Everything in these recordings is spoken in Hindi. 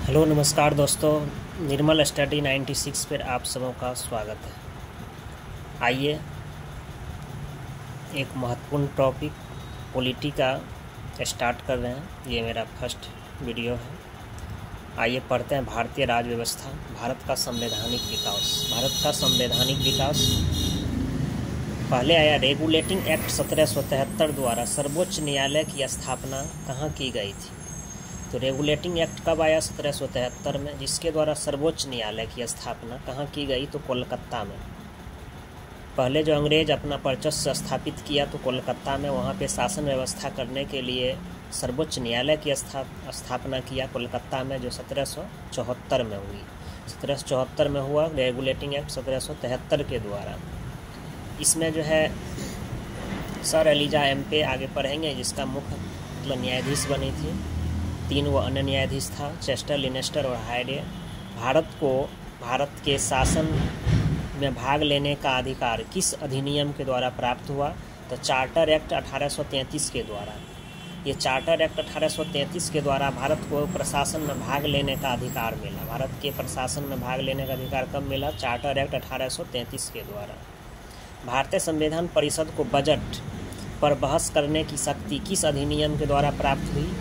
हेलो नमस्कार दोस्तों, निर्मल स्टडी 96 पर आप सबों का स्वागत है। आइए एक महत्वपूर्ण टॉपिक पॉलिटी का स्टार्ट कर रहे हैं। ये मेरा फर्स्ट वीडियो है। आइए पढ़ते हैं भारतीय राज्य व्यवस्था, भारत का संवैधानिक विकास। भारत का संवैधानिक विकास पहले आया रेगुलेटिंग एक्ट 1773 द्वारा सर्वोच्च न्यायालय की स्थापना कहाँ की गई थी। तो रेगुलेटिंग एक्ट कब आया? 1773 में, जिसके द्वारा सर्वोच्च न्यायालय की स्थापना कहाँ की गई? तो कोलकाता में। पहले जो अंग्रेज अपना वर्चस्व स्थापित किया तो कोलकाता में, वहाँ पे शासन व्यवस्था करने के लिए सर्वोच्च न्यायालय की स्थापना किया कोलकाता में, जो 1774 में हुई। 1774 में हुआ रेगुलेटिंग एक्ट 1773 के द्वारा। इसमें जो है सर एलिजा एम्पे आगे पढ़ेंगे, जिसका मुख्य न्यायाधीश बनी थी। 3 वो अन्य न्यायाधीश था, चेस्टर, लिनेस्टर और हायडे। भारत के शासन में भाग लेने का अधिकार किस अधिनियम के द्वारा प्राप्त हुआ? तो चार्टर एक्ट 1833 के द्वारा। ये चार्टर एक्ट 1833 के द्वारा भारत को प्रशासन में भाग लेने का अधिकार मिला। भारत के प्रशासन में भाग लेने का अधिकार कब मिला? चार्टर एक्ट 1833 के द्वारा। भारतीय संविधान परिषद को बजट पर बहस करने की शक्ति किस अधिनियम के द्वारा प्राप्त हुई?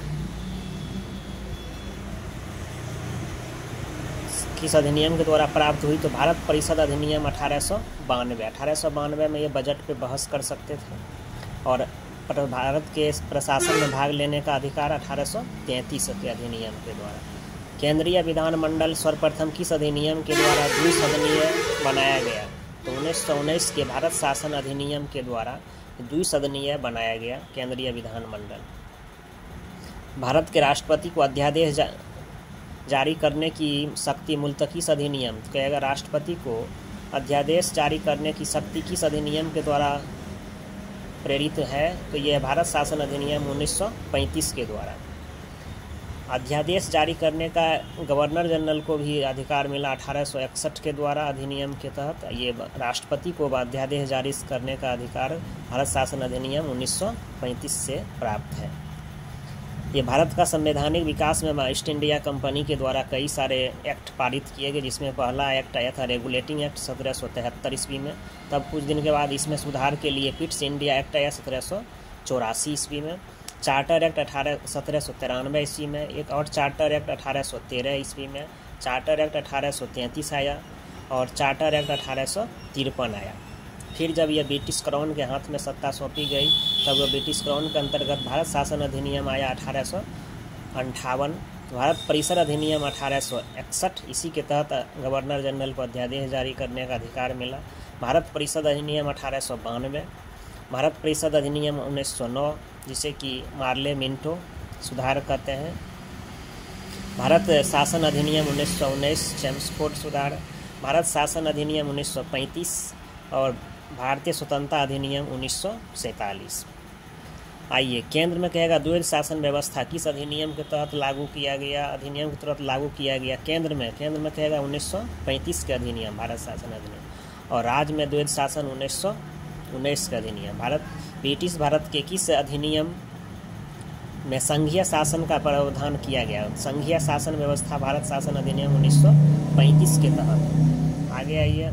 किस अधिनियम के द्वारा प्राप्त हुई? तो भारत परिषद अधिनियम 1892 में ये बजट पे बहस कर सकते थे। और भारत के प्रशासन में भाग लेने का अधिकार 1833 के अधिनियम के द्वारा। केंद्रीय विधानमंडल सर्वप्रथम किस अधिनियम के द्वारा द्विसदनीय बनाया गया? तो 1919 के भारत शासन अधिनियम के द्वारा द्विसदनीय बनाया गया केंद्रीय विधानमंडल। भारत के राष्ट्रपति को अध्यादेश जारी करने की शक्ति मूलतः किस अधिनियम? तो कहेगा राष्ट्रपति को अध्यादेश जारी करने की शक्ति किस अधिनियम के द्वारा प्रेरित है? तो यह भारत शासन अधिनियम 1935 के द्वारा। अध्यादेश जारी करने का गवर्नर जनरल को भी अधिकार मिला 1861 के द्वारा अधिनियम के तहत। ये राष्ट्रपति को अध्यादेश जारी करने का अधिकार भारत शासन अधिनियम 1935 से प्राप्त है। ये भारत का संवैधानिक विकास में ईस्ट इंडिया कंपनी के द्वारा कई सारे एक्ट पारित किए गए, जिसमें पहला एक्ट आया था रेगुलेटिंग एक्ट 1773 ईस्वी में। तब कुछ दिन के बाद इसमें सुधार के लिए पिट्स इंडिया एक्ट आया 1784 ईस्वी में। चार्टर एक्ट 1793 ईस्वी में। एक और चार्टर एक्ट 1813 ईस्वी में। चार्टर एक्ट 1833 आया और चार्टर एक्ट 1853 आया। फिर जब यह ब्रिटिश क्राउन के हाथ में सत्ता सौंपी गई, तब वह ब्रिटिश क्राउन के अंतर्गत भारत शासन अधिनियम आया 1858। भारत परिषद अधिनियम 1861, इसी के तहत गवर्नर जनरल को अध्यादेश जारी करने का अधिकार मिला। भारत परिषद अधिनियम 1892। भारत परिषद अधिनियम 1909, जिसे कि मार्ले मिंटो सुधार कहते हैं। भारत शासन अधिनियम 1919, चेम्सफोर्ड सुधार। भारत शासन अधिनियम 1935 और भारतीय स्वतंत्रता अधिनियम 1947। आइए केंद्र में कहेगा द्वैध शासन व्यवस्था किस अधिनियम के तहत लागू किया गया? अधिनियम के तहत लागू किया गया केंद्र में कहेगा 1935 के अधिनियम, भारत शासन अधिनियम। और राज्य में द्वैध शासन 1919 का अधिनियम। ब्रिटिश भारत के किस अधिनियम में संघीय शासन का प्रावधान किया गया? संघीय शासन व्यवस्था भारत शासन अधिनियम 1935 के तहत। आगे आइए,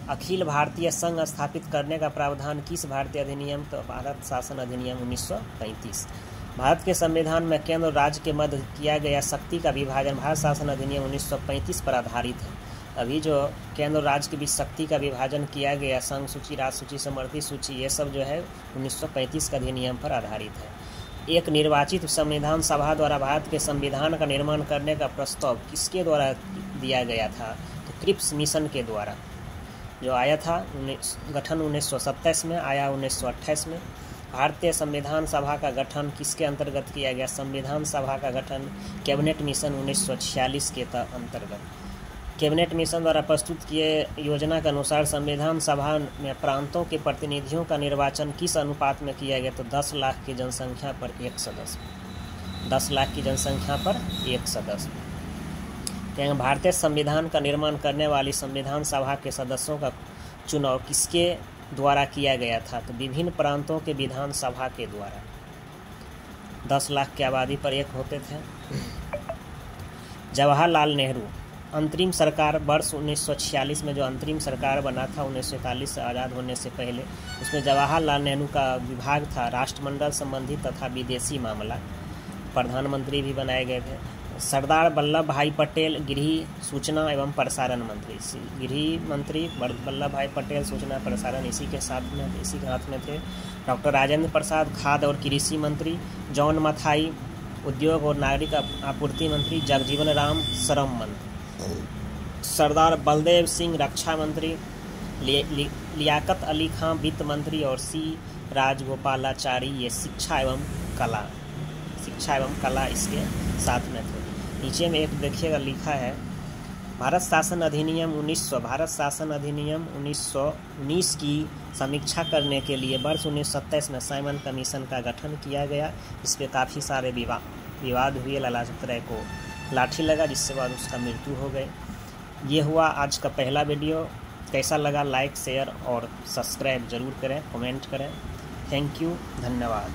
अखिल भारतीय संघ स्थापित करने का प्रावधान किस भारतीय अधिनियम? तो भारत शासन अधिनियम 1935। भारत के संविधान में केंद्र और राज्य के मध्य किया गया शक्ति का विभाजन भारत शासन अधिनियम 1935 पर आधारित है। अभी जो केंद्र और राज्य के बीच शक्ति का विभाजन किया गया, संघ सूची, राज्य सूची, समवर्ती सूची, ये सब जो है 1935 का अधिनियम पर आधारित है। एक निर्वाचित संविधान सभा द्वारा भारत के संविधान का निर्माण करने का प्रस्ताव किसके द्वारा दिया गया था? तो क्रिप्स मिशन के द्वारा, जो आया था गठन 1927 में, आया 1928 में। भारतीय संविधान सभा का गठन किसके अंतर्गत किया गया? संविधान सभा का गठन कैबिनेट मिशन 1946 के अंतर्गत। कैबिनेट मिशन द्वारा प्रस्तुत किए योजना के अनुसार संविधान सभा में प्रांतों के प्रतिनिधियों का निर्वाचन किस अनुपात में किया गया? तो 10 लाख की जनसंख्या पर एक सदस्य। 10 लाख की जनसंख्या पर एक सदस्य। भारतीय संविधान का निर्माण करने वाली संविधान सभा के सदस्यों का चुनाव किसके द्वारा किया गया था? तो विभिन्न प्रांतों के विधान सभा के द्वारा। 10 लाख की आबादी पर एक होते थे। जवाहरलाल नेहरू, अंतरिम सरकार वर्ष 1946 में जो अंतरिम सरकार बना था 1947 से आज़ाद होने से पहले, उसमें जवाहरलाल नेहरू का विभाग था राष्ट्रमंडल संबंधी तथा विदेशी मामला, प्रधानमंत्री भी बनाए गए थे। सरदार वल्लभ भाई पटेल गृह सूचना एवं प्रसारण मंत्री, गृह मंत्री वल्लभ भाई पटेल सूचना प्रसारण इसी के हाथ में थे। डॉक्टर राजेंद्र प्रसाद खाद्य और कृषि मंत्री, जॉन मथाई उद्योग और नागरिक आपूर्ति मंत्री, जगजीवन राम श्रम मंत्री, सरदार बलदेव सिंह रक्षा मंत्री, लियाकत अली खां वित्त मंत्री और सी राजगोपालाचारी ये शिक्षा एवं कला इसके साथ में थे। नीचे में एक देखिएगा लिखा है भारत शासन अधिनियम 1919 की समीक्षा करने के लिए वर्ष 1927 में साइमन कमीशन का गठन किया गया। इस पर काफ़ी सारे विवाद हुए। लाला लाजपत राय को लाठी लगा, जिसके बाद उसका मृत्यु हो गई। ये हुआ आज का पहला वीडियो। कैसा लगा लाइक शेयर और सब्सक्राइब जरूर करें, कमेंट करें। थैंक यू, धन्यवाद।